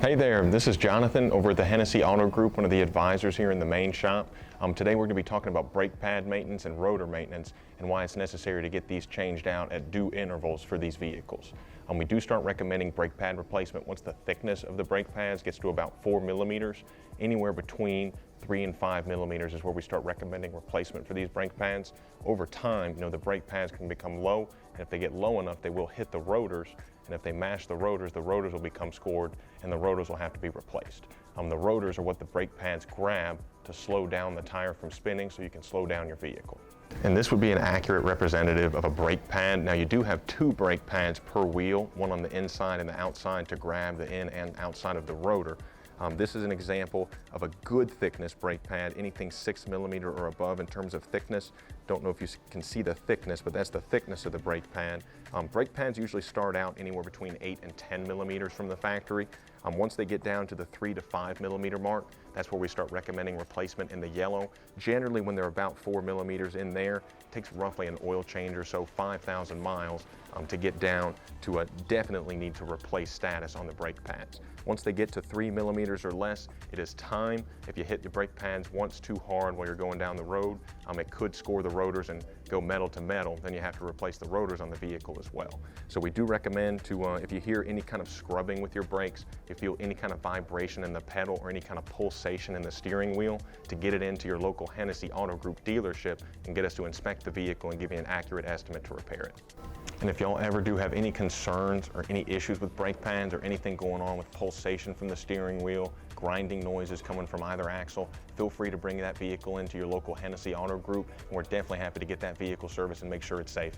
Hey there, this is Jonathan over at the Hennessy Auto Group, one of the advisors here in the main shop. Today we're going to be talking about brake pad maintenance and rotor maintenance and why it's necessary to get these changed out at due intervals for these vehicles. We do start recommending brake pad replacement once the thickness of the brake pads gets to about 4 millimeters. Anywhere between 3 and 5 millimeters is where we start recommending replacement for these brake pads. Over time, the brake pads can become low, and if they get low enough, they will hit the rotors. And if they mash the rotors will become scored and the rotors will have to be replaced. The rotors are what the brake pads grab to slow down the tire from spinning so you can slow down your vehicle. And this would be an accurate representative of a brake pad. Now you do have 2 brake pads per wheel, one on the inside and the outside to grab the in and outside of the rotor. This is an example of a good thickness brake pad, anything 6 millimeter or above in terms of thickness. Don't know if you can see the thickness, but that's the thickness of the brake pad. Brake pads usually start out anywhere between 8 and 10 millimeters from the factory. Once they get down to the 3 to 5 millimeter mark, that's where we start recommending replacement in the yellow. Generally, when they're about 4 millimeters in there, it takes roughly an oil change or so, 5,000 miles, to get down to a definitely need to replace status on the brake pads. Once they get to 3 millimeters or less, it is time. If you hit the brake pads once too hard while you're going down the road, it could score the rotors and go metal to metal. Then you have to replace the rotors on the vehicle as well. So we do recommend to, if you hear any kind of scrubbing with your brakes, if you feel any kind of vibration in the pedal or any kind of pulsation in the steering wheel, to get it into your local Hennessy Auto Group dealership and get us to inspect the vehicle and give you an accurate estimate to repair it. And if y'all ever do have any concerns or any issues with brake pads or anything going on with pulsation from the steering wheel, grinding noises coming from either axle, feel free to bring that vehicle into your local Hennessy Auto Group, and we're definitely happy to get that vehicle serviced and make sure it's safe.